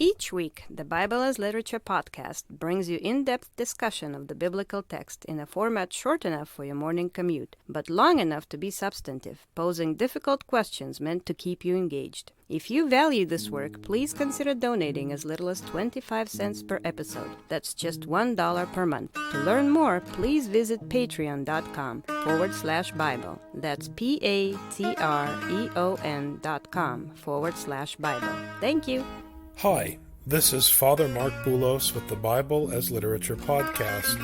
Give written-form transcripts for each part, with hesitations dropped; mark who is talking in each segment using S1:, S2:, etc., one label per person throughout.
S1: Each week, the Bible as Literature podcast brings you in-depth discussion of the biblical text in a format short enough for your morning commute, but long enough to be substantive, posing difficult questions meant to keep you engaged. If you value this work, please consider donating as little as 25 cents per episode. That's just $1 per month. To learn more, please visit patreon.com/Bible. That's patreon.com/Bible. Thank you.
S2: Hi, this is Father Mark Boulos with the Bible as Literature podcast.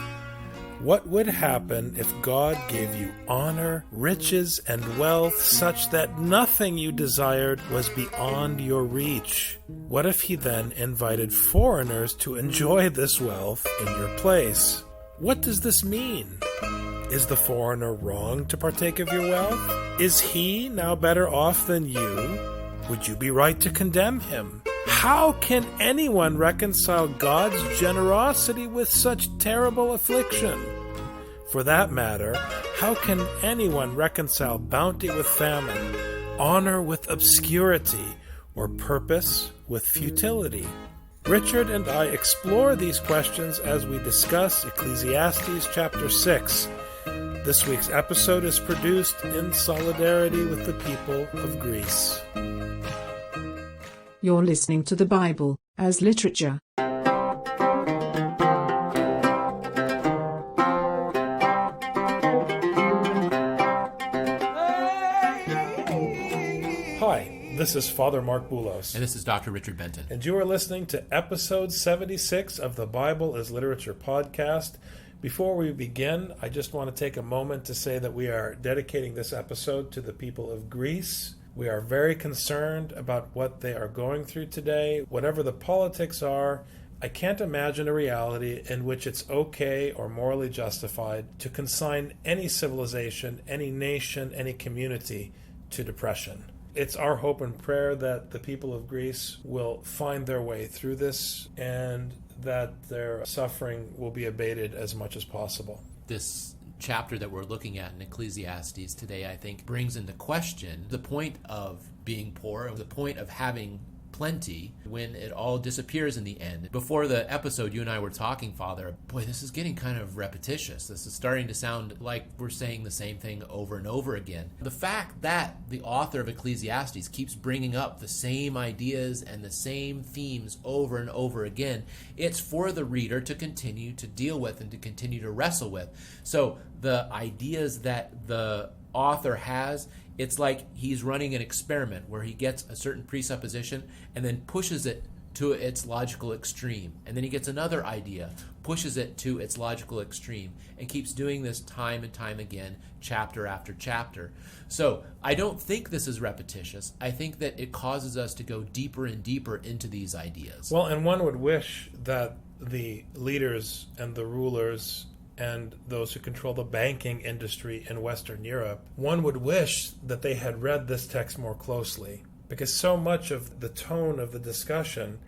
S2: What would happen if God gave you honor, riches, and wealth such that nothing you desired was beyond your reach? What if He then invited foreigners to enjoy this wealth in your place? What does this mean? Is the foreigner wrong to partake of your wealth? Is he now better off than you? Would you be right to condemn him? How can anyone reconcile God's generosity with such terrible affliction? For that matter, how can anyone reconcile bounty with famine, honor with obscurity, or purpose with futility? Richard and I explore these questions as we discuss Ecclesiastes chapter 6. This week's episode is produced in solidarity with the people of Greece.
S3: You're listening to the Bible as Literature.
S2: Hi, this is Father Mark Boulos.
S4: And this is Dr. Richard Benton.
S2: And you are listening to episode 76 of the Bible as Literature podcast. Before we begin, I just want to take a moment to say that we are dedicating this episode to the people of Greece. We are very concerned about what they are going through today. Whatever the politics are, I can't imagine a reality in which it's okay or morally justified to consign any civilization, any nation, any community to depression. It's our hope and prayer that the people of Greece will find their way through this and that their suffering will be abated as much as possible.
S4: This chapter that we're looking at in Ecclesiastes today, I think, brings into question the point of being poor, the point of having plenty when it all disappears in the end. Before the episode, you and I were talking, Father, boy, this is getting kind of repetitious. This is starting to sound like we're saying the same thing over and over again. The fact that the author of Ecclesiastes keeps bringing up the same ideas and the same themes over and over again, it's for the reader to continue to deal with and to continue to wrestle with. So the ideas that the author has, it's like he's running an experiment where he gets a certain presupposition and then pushes it to its logical extreme. And then he gets another idea, pushes it to its logical extreme, and keeps doing this time and time again, chapter after chapter. So I don't think this is repetitious. I think that it causes us to go deeper and deeper into these ideas.
S2: Well, and one would wish that the leaders and the rulers and those who control the banking industry in Western Europe, one would wish that they had read this text more closely, because so much of the tone of the discussion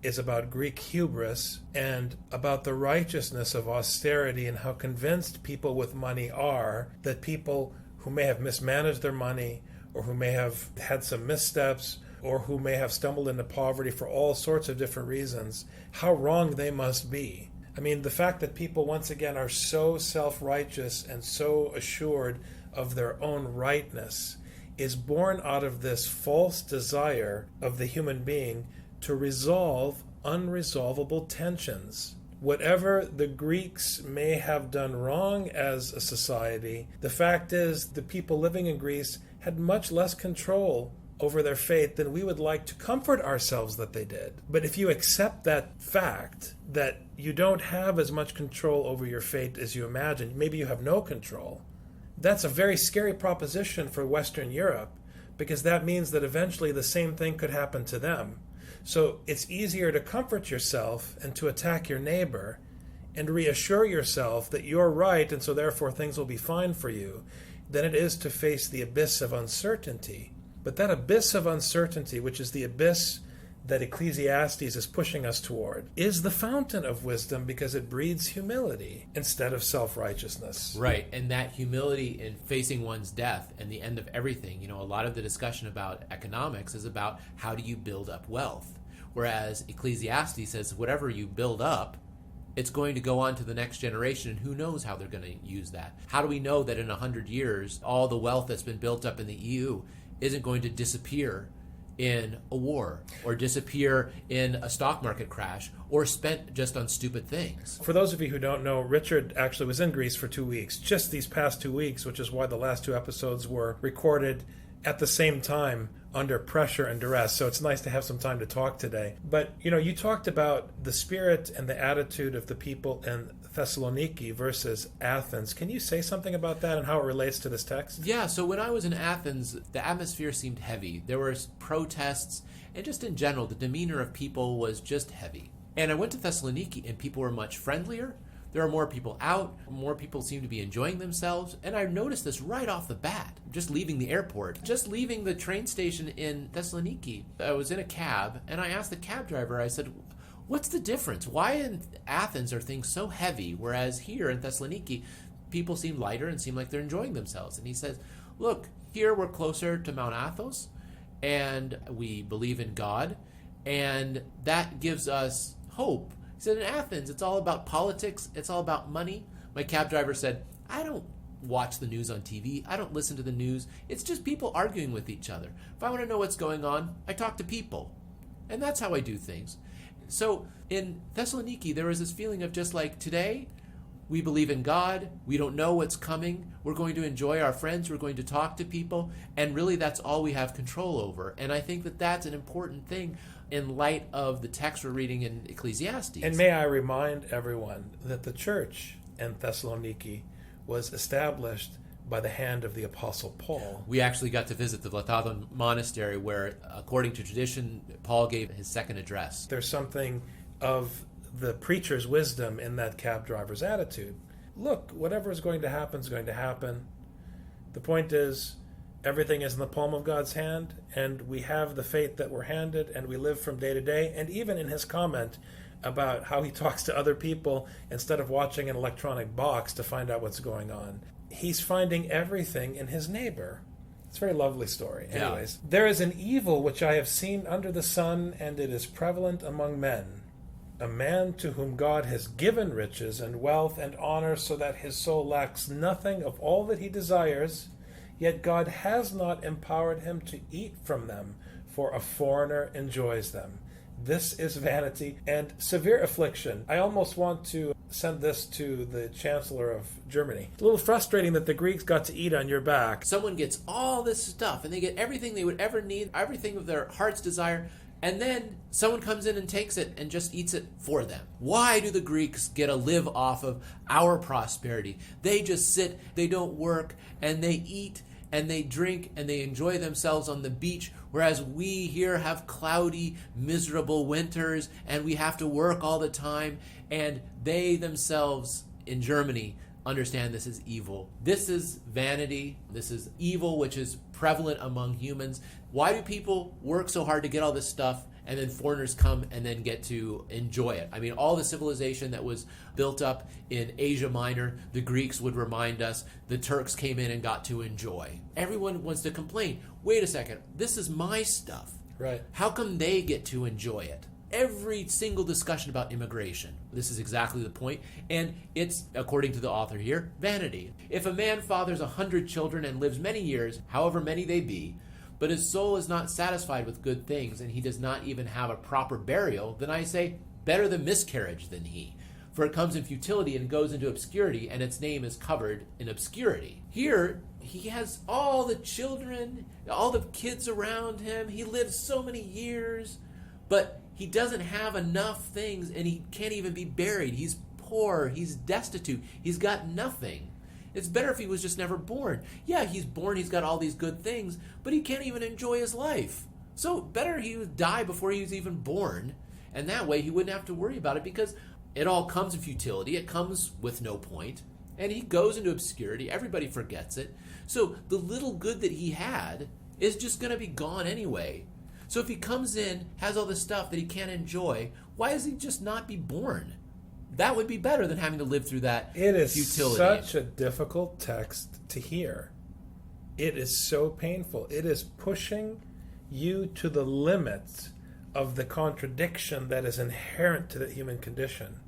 S2: is about Greek hubris and about the righteousness of austerity and how convinced people with money are that people who may have mismanaged their money or who may have had some missteps or who may have stumbled into poverty for all sorts of different reasons, how wrong they must be. I mean, the fact that people, once again, are so self-righteous and so assured of their own rightness is born out of this false desire of the human being to resolve unresolvable tensions. Whatever the Greeks may have done wrong as a society, the fact is the people living in Greece had much less control over their fate than we would like to comfort ourselves that they did. But if you accept that fact, that you don't have as much control over your fate as you imagine, maybe you have no control, that's a very scary proposition for Western Europe, because that means that eventually the same thing could happen to them. So it's easier to comfort yourself and to attack your neighbor and reassure yourself that you're right and so therefore things will be fine for you than it is to face the abyss of uncertainty. But that abyss of uncertainty, which is the abyss that Ecclesiastes is pushing us toward, is the fountain of wisdom because it breeds humility instead of self-righteousness.
S4: Right, and that humility in facing one's death and the end of everything. You know, a lot of the discussion about economics is about how do you build up wealth. Whereas Ecclesiastes says whatever you build up, it's going to go on to the next generation, and who knows how they're going to use that. How do we know that in 100 years, all the wealth that's been built up in the EU isn't going to disappear in a war or disappear in a stock market crash or spent just on stupid things?
S2: For those of you who don't know, Richard actually was in Greece for 2 weeks, just these past 2 weeks, which is why the last 2 episodes were recorded at the same time under pressure and duress. So it's nice to have some time to talk today. But, you talked about the spirit and the attitude of the people in Thessaloniki versus Athens. Can you say something about that and how it relates to this text?
S4: Yeah, so when I was in Athens, the atmosphere seemed heavy. There were protests, and just in general, the demeanor of people was just heavy. And I went to Thessaloniki, and people were much friendlier. There are more people out. More people seem to be enjoying themselves. And I noticed this right off the bat, just leaving the airport, just leaving the train station in Thessaloniki. I was in a cab, and I asked the cab driver, I said, what's the difference? Why in Athens are things so heavy, whereas here in Thessaloniki, people seem lighter and seem like they're enjoying themselves? And he says, look, here we're closer to Mount Athos, and we believe in God, and that gives us hope. He said, in Athens, it's all about politics. It's all about money. My cab driver said, I don't watch the news on TV. I don't listen to the news. It's just people arguing with each other. If I want to know what's going on, I talk to people. And that's how I do things. So in Thessaloniki, there was this feeling of just like today, we believe in God. We don't know what's coming. We're going to enjoy our friends. We're going to talk to people. And really, that's all we have control over. And I think that that's an important thing in light of the text we're reading in Ecclesiastes.
S2: And may I remind everyone that the church in Thessaloniki was established by the hand of the Apostle Paul.
S4: We actually got to visit the Vlatadon monastery where, according to tradition, Paul gave his second address.
S2: There's something of the preacher's wisdom in that cab driver's attitude. Look, whatever is going to happen is going to happen. The point is, everything is in the palm of God's hand, and we have the fate that we're handed, and we live from day to day. And even in his comment about how he talks to other people instead of watching an electronic box to find out what's going on, he's finding everything in his neighbor. It's a very lovely story. Anyways, There is an evil which I have seen under the sun, and it is prevalent among men. A man to whom God has given riches and wealth and honor, so that his soul lacks nothing of all that he desires, yet God has not empowered him to eat from them, for a foreigner enjoys them. This is vanity and severe affliction. I almost want to send this to the Chancellor of Germany. It's a little frustrating that the Greeks got to eat on your back.
S4: Someone gets all this stuff, and they get everything they would ever need, everything of their heart's desire, and then someone comes in and takes it and just eats it for them. Why do the Greeks get to live off of our prosperity? They just sit, they don't work, and they eat, and they drink, and they enjoy themselves on the beach, whereas we here have cloudy, miserable winters, and we have to work all the time, and they themselves in Germany understand this is evil. This is vanity. This is evil, which is prevalent among humans. Why do people work so hard to get all this stuff, and then foreigners come and then get to enjoy it? I mean, all the civilization that was built up in Asia Minor, the Greeks would remind us, the Turks came in and got to enjoy. Everyone wants to complain. Wait a second, this is my stuff.
S2: Right.
S4: How come they get to enjoy it? Every single discussion about immigration, this is exactly the point, and it's, according to the author here, vanity. If a man fathers 100 children and lives many years, however many they be, but his soul is not satisfied with good things, and he does not even have a proper burial, then I say, better the miscarriage than he. For it comes in futility and goes into obscurity, and its name is covered in obscurity. Here, he has all the children, all the kids around him. He lives so many years, but he doesn't have enough things, and he can't even be buried. He's poor. He's destitute. He's got nothing. It's better if he was just never born. Yeah, he's born. He's got all these good things, but he can't even enjoy his life. So better he would die before he was even born, and that way he wouldn't have to worry about it, because it all comes in futility. It comes with no point, and he goes into obscurity. Everybody forgets it. So the little good that he had is just going to be gone anyway. So if he comes in, has all this stuff that he can't enjoy, why does he just not be born? That would be better than having to live through that
S2: It is
S4: futility.
S2: Such a difficult text to hear. It is so painful. It is pushing you to the limits of the contradiction that is inherent to the human condition.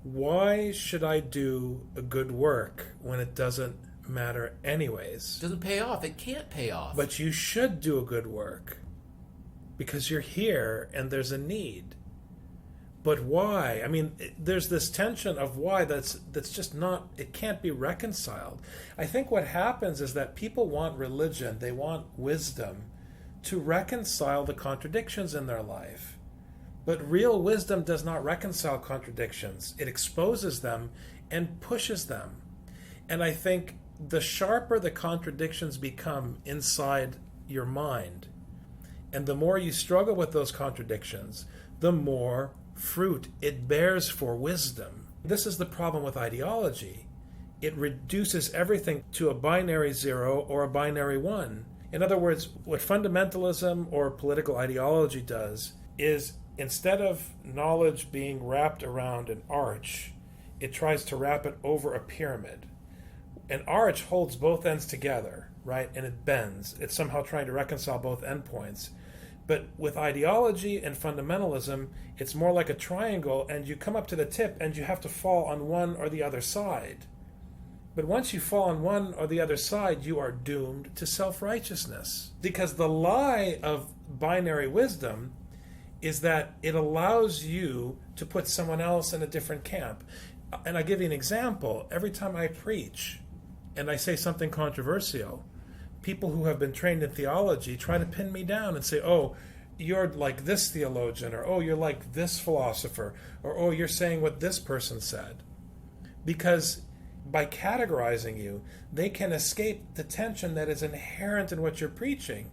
S2: Why should I do a good work when it doesn't matter anyways?
S4: It doesn't pay off. It can't pay off.
S2: But you should do a good work because you're here and there's a need. But why? I mean, there's this tension of why that's just not, it can't be reconciled. I think what happens is that people want religion, they want wisdom to reconcile the contradictions in their life. But real wisdom does not reconcile contradictions. It exposes them and pushes them. And I think the sharper the contradictions become inside your mind, and the more you struggle with those contradictions, the more fruit it bears for wisdom. This is the problem with ideology. It reduces everything to a binary 0 or a binary 1. In other words, what fundamentalism or political ideology does is, instead of knowledge being wrapped around an arch, it tries to wrap it over a pyramid. An arch holds both ends together, right? And it bends. It's somehow trying to reconcile both endpoints. But with ideology and fundamentalism, it's more like a triangle, and you come up to the tip and you have to fall on one or the other side. But once you fall on one or the other side, you are doomed to self-righteousness. Because the lie of binary wisdom is that it allows you to put someone else in a different camp. And I'll give you an example. Every time I preach and I say something controversial, people who have been trained in theology try to pin me down and say, oh, you're like this theologian, or oh, you're like this philosopher, or oh, you're saying what this person said. Because by categorizing you, they can escape the tension that is inherent in what you're preaching.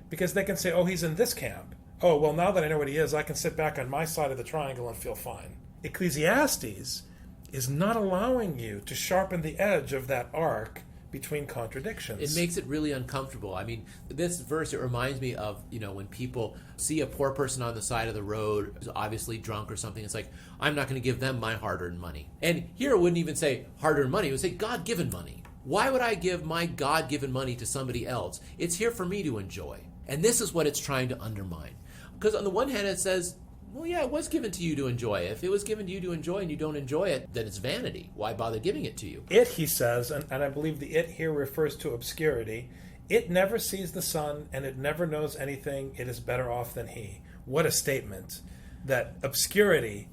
S2: Because they can say, oh, he's in this camp. Oh, well, now that I know what he is, I can sit back on my side of the triangle and feel fine. Ecclesiastes is not allowing you to sharpen the edge of that arc between contradictions.
S4: It makes it really uncomfortable. I mean, this verse, it reminds me of, when people see a poor person on the side of the road, who's obviously drunk or something, it's like, I'm not going to give them my hard-earned money. And here it wouldn't even say hard-earned money, it would say God-given money. Why would I give my God-given money to somebody else? It's here for me to enjoy. And this is what it's trying to undermine. Because on the one hand, it says, well, yeah, it was given to you to enjoy. If it was given to you to enjoy and you don't enjoy it, then it's vanity. Why bother giving it to you?
S2: It, he says, and I believe the it here refers to obscurity, it never sees the sun and it never knows anything. It is better off than he. What a statement. That obscurity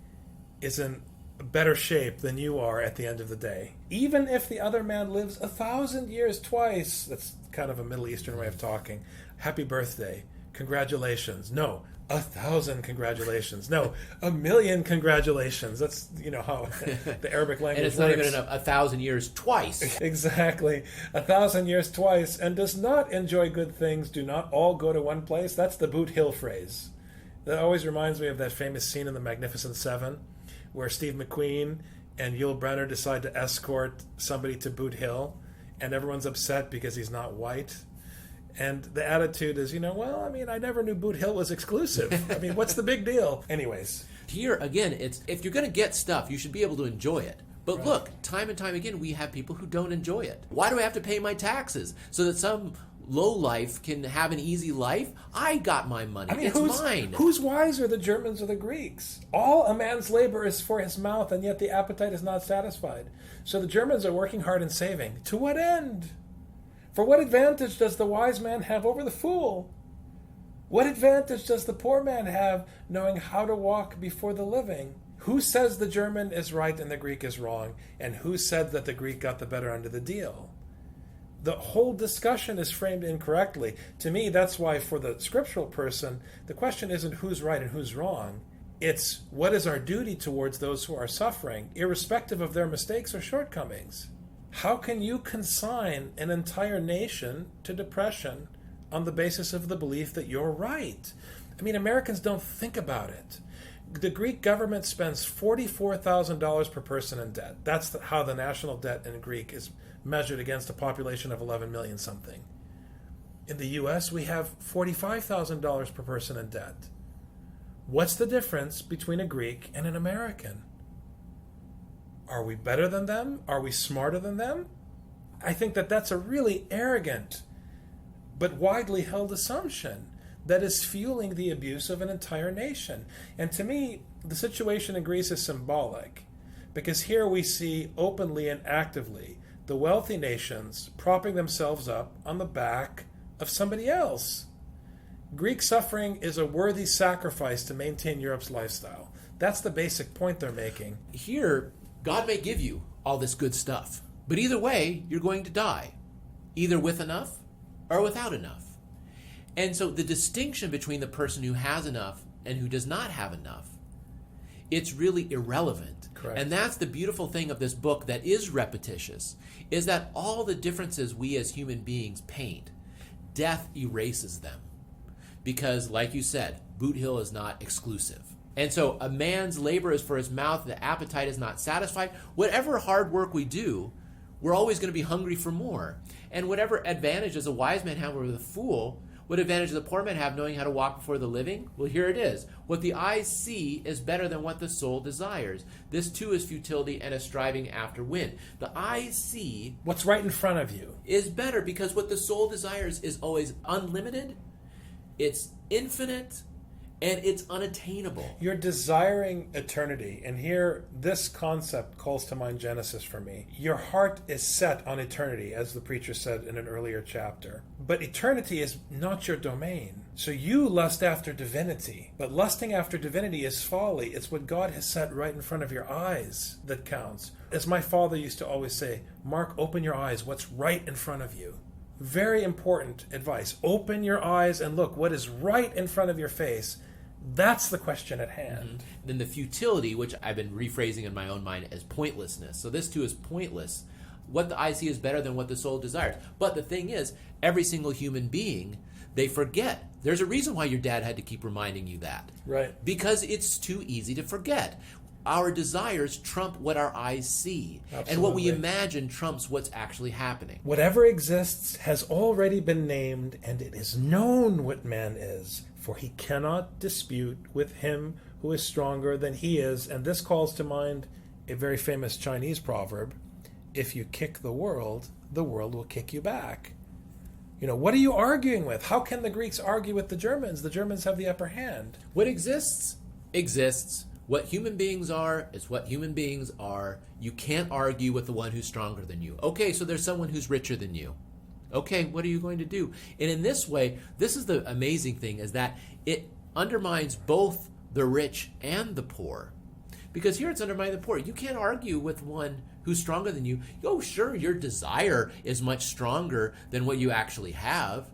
S2: is in better shape than you are at the end of the day. Even if the other man lives 1,000 years twice, that's kind of a Middle Eastern way of talking. Happy birthday. Congratulations. No. 1,000 congratulations. No, 1,000,000 congratulations. That's, how the Arabic language
S4: and it's
S2: works.
S4: not even enough. 1,000 years twice.
S2: Exactly. 1,000 years twice. And does not enjoy good things, do not all go to one place. That's the Boot Hill phrase. That always reminds me of that famous scene in The Magnificent Seven where Steve McQueen and Yul Brynner decide to escort somebody to Boot Hill, and everyone's upset because he's not white. And the attitude is, I never knew Boot Hill was exclusive. I mean, what's the big deal? Anyways.
S4: Here, again, it's if you're going to get stuff, you should be able to enjoy it. But right. Look, time and time again, we have people who don't enjoy it. Why do I have to pay my taxes? So that some lowlife can have an easy life? I got my money. It's mine.
S2: Who's wiser, the Germans or the Greeks? All a man's labor is for his mouth, and yet the appetite is not satisfied. So the Germans are working hard and saving. To what end? For what advantage does the wise man have over the fool? What advantage does the poor man have knowing how to walk before the living? Who says the German is right and the Greek is wrong? And who said that the Greek got the better end of the deal? The whole discussion is framed incorrectly. To me, that's why for the scriptural person, the question isn't who's right and who's wrong. It's what is our duty towards those who are suffering, irrespective of their mistakes or shortcomings. How can you consign an entire nation to depression on the basis of the belief that you're right? I mean, Americans don't think about it. The Greek government spends $44,000 per person in debt. That's how the national debt in Greek is measured against a population of 11 million something. In the U.S., we have $45,000 per person in debt. What's the difference between a Greek and an American? Are we better than them? Are we smarter than them? I think that that's a really arrogant but widely held assumption. that is fueling the abuse of an entire nation. And to me, the situation in Greece is symbolic, because here we see openly and actively the wealthy nations propping themselves up on the back of somebody else. Greek suffering is a worthy sacrifice to maintain Europe's lifestyle. That's the basic point they're making.
S4: Here, God may give you all this good stuff, but either way, you're going to die, either with enough or without enough. And so the distinction between the person who has enough and who does not have enough, it's really irrelevant.
S2: Correct.
S4: And that's the beautiful thing of this book that is repetitious, is that all the differences we as human beings paint, death erases them. Because, like you said, Boot Hill is not exclusive. And so a man's labor is for his mouth, the appetite is not satisfied. Whatever hard work we do, we're always going to be hungry for more. And whatever advantage does a wise man have over the fool, what advantage does a poor man have knowing how to walk before the living? Well, here it is. What the eyes see is better than what the soul desires. This too is futility and a striving after wind. The eyes see
S2: What's right in front of you
S4: is better because what the soul desires is always unlimited, it's infinite, and it's unattainable.
S2: You're desiring eternity. And here, this concept calls to mind Genesis for me. Your heart is set on eternity, as the preacher said in an earlier chapter. But eternity is not your domain. So you lust after divinity. But lusting after divinity is folly. It's what God has set right in front of your eyes that counts. As my father used to always say, Mark, open your eyes. What's right in front of you? Very important advice. Open your eyes and look what is right in front of your face. That's the question at hand.
S4: Mm-hmm. Then the futility, which I've been rephrasing in my own mind as pointlessness. So this too is pointless. What the eye see is better than what the soul desires. But the thing is, every single human being, they forget. There's a reason why your dad had to keep reminding you that.
S2: Right.
S4: Because it's too easy to forget. Our desires trump what our eyes see.
S2: Absolutely.
S4: And what we imagine trumps what's actually happening.
S2: Whatever exists has already been named, and it is known what man is, for he cannot dispute with him who is stronger than he is. And this calls to mind a very famous Chinese proverb: if you kick the world will kick you back. You know, what are you arguing with? How can the Greeks argue with the Germans? The Germans have the upper hand.
S4: What exists, exists. What human beings are is what human beings are. You can't argue with the one who's stronger than you. Okay, so there's someone who's richer than you. Okay, what are you going to do? And in this way, this is the amazing thing, is that it undermines both the rich and the poor. Because here it's undermining the poor. You can't argue with one who's stronger than you. Oh, sure, your desire is much stronger than what you actually have.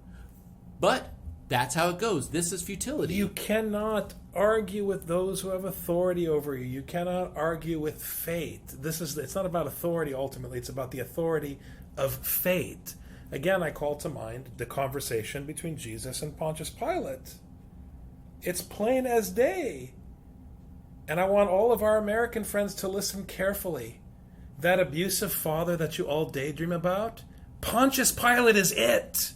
S4: But that's how it goes. This is futility.
S2: You cannot argue with those who have authority over you. You cannot argue with fate. It's not about authority ultimately. It's about the authority of fate. Again, I call to mind the conversation between Jesus and Pontius Pilate. It's plain as day. And I want all of our American friends to listen carefully. That abusive father that you all daydream about, Pontius Pilate is it.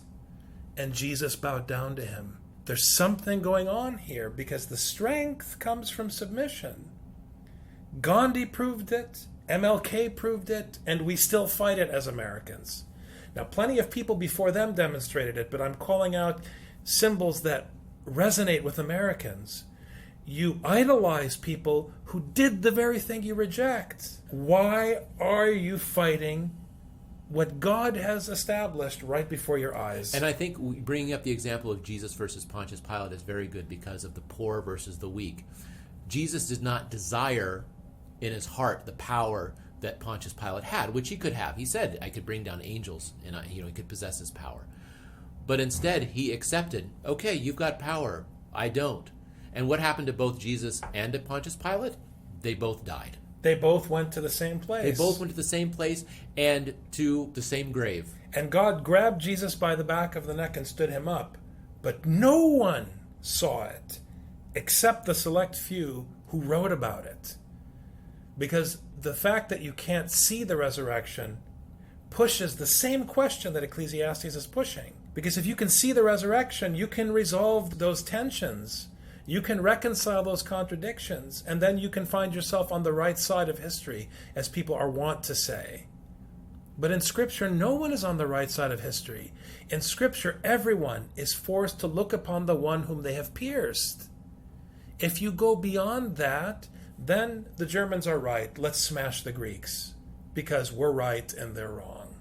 S2: And Jesus bowed down to him. There's something going on here, because the strength comes from submission. Gandhi proved it, MLK proved it, and we still fight it as Americans. Now, plenty of people before them demonstrated it, but I'm calling out symbols that resonate with Americans. You idolize people who did the very thing you reject. Why are you fighting what God has established right before your eyes?
S4: And I think bringing up the example of Jesus versus Pontius Pilate is very good because of the poor versus the weak. Jesus did not desire in his heart the power that Pontius Pilate had, which he could have. He said, I could bring down angels, and he could possess his power. But instead, he accepted, okay, you've got power, I don't. And what happened to both Jesus and to Pontius Pilate? They both died.
S2: They both went to the same place.
S4: They both went to the same place and to the same grave.
S2: And God grabbed Jesus by the back of the neck and stood him up. But no one saw it, except the select few who wrote about it. Because the fact that you can't see the resurrection pushes the same question that Ecclesiastes is pushing. Because if you can see the resurrection, you can resolve those tensions. You can reconcile those contradictions, and then you can find yourself on the right side of history, as people are wont to say. But in Scripture, no one is on the right side of history. In Scripture, everyone is forced to look upon the one whom they have pierced. If you go beyond that, then the Germans are right. Let's smash the Greeks because we're right and they're wrong.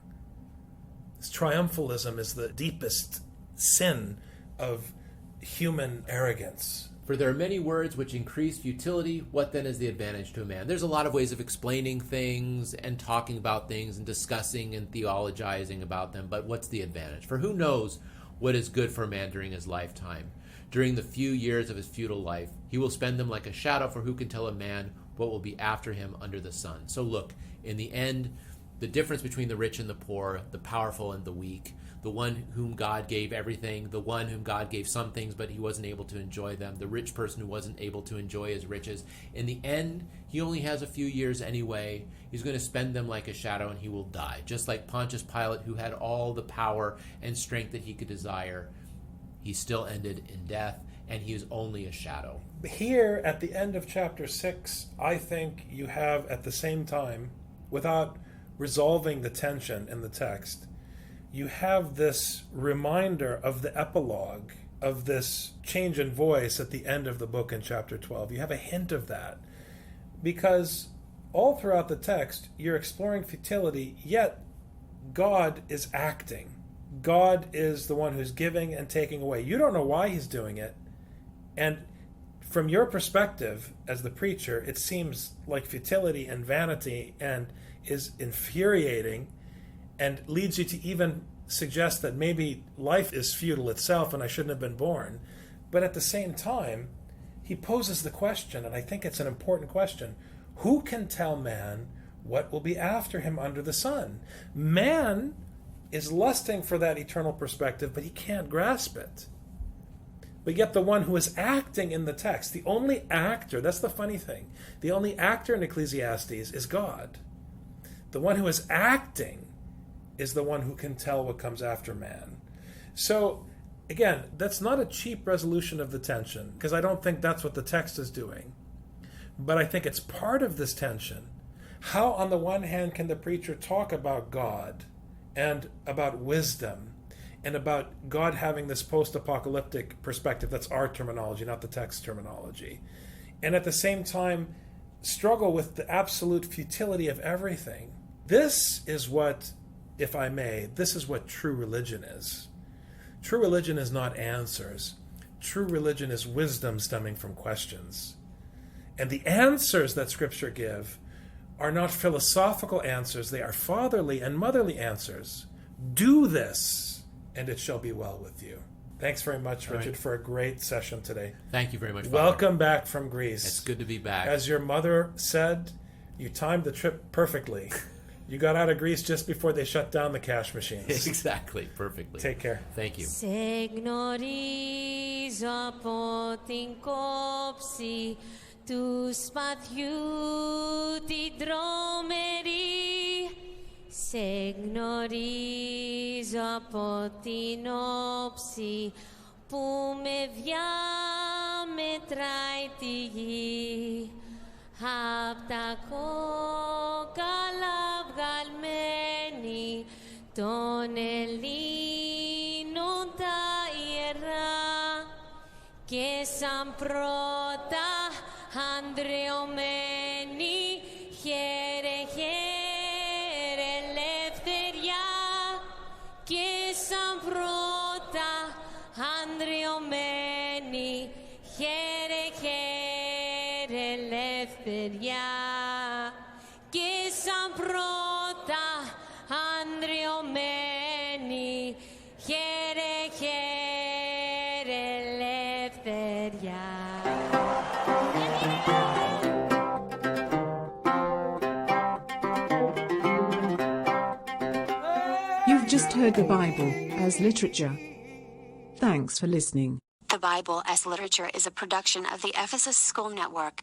S2: This triumphalism is the deepest sin of human arrogance.
S4: For there are many words which increase futility. What then is the advantage to a man? There's a lot of ways of explaining things and talking about things and discussing and theologizing about them, but what's the advantage? For who knows what is good for a man during his lifetime? During the few years of his futile life, he will spend them like a shadow, for who can tell a man what will be after him under the sun? So look, in the end, the difference between the rich and the poor, the powerful and the weak, the one whom God gave everything, the one whom God gave some things but he wasn't able to enjoy them, the rich person who wasn't able to enjoy his riches. In the end, he only has a few years anyway. He's going to spend them like a shadow and he will die. Just like Pontius Pilate, who had all the power and strength that he could desire, he still ended in death, and he is only a shadow.
S2: Here, at the end of chapter 6, I think you have at the same time, without resolving the tension in the text, you have this reminder of the epilogue of this change in voice at the end of the book in chapter 12. You have a hint of that because all throughout the text you're exploring futility, yet God is acting. God is the one who's giving and taking away. You don't know why he's doing it, and from your perspective as the preacher, it seems like futility and vanity and is infuriating and leads you to even suggest that maybe life is futile itself and I shouldn't have been born. But at the same time, he poses the question, and I think it's an important question, who can tell man what will be after him under the sun? Man is lusting for that eternal perspective, but he can't grasp it. But yet the one who is acting in the text, the only actor, that's the funny thing, the only actor in Ecclesiastes is God. The one who is acting is the one who can tell what comes after man. So, again, that's not a cheap resolution of the tension, because I don't think that's what the text is doing. But I think it's part of this tension. How, on the one hand, can the preacher talk about God and about wisdom and about God having this post-apocalyptic perspective? That's our terminology, not the text terminology. And at the same time, struggle with the absolute futility of everything. This is what, if I may, this is what true religion is. True religion is not answers. True religion is wisdom stemming from questions. And the answers that Scripture give are not philosophical answers. They are fatherly and motherly answers. Do this, and it shall be well with you. Thanks very much, Richard, for a great session today.
S4: Thank you very much, Father.
S2: Welcome back from Greece.
S4: It's good to be back.
S2: As your mother said, you timed the trip perfectly. You got out of Greece just before they shut down the cash machines.
S4: Exactly, perfectly.
S2: Take care.
S4: Thank you.
S5: Σε γνωρίζω από την κόψη του σπαθιού την τρομερή. Σε γνωρίζω από την όψη που με διαμετράει τη γη. Απ' τα κόκαλα βγαλμένη των Ελλήνων τα ιερά και σαν πρώτα ανδρεωμένη χαίρε χαίρε ελευθεριά και σαν πρώτα ανδρεωμένη χαίρε χαίρε ελευθεριά και σαν πρώτα ανδρεωμένη χαίρε χαίρε ελευθεριά.
S3: You've just heard the Bible as literature. Thanks for listening.
S6: The Bible as Literature is a production of the Ephesus School Network.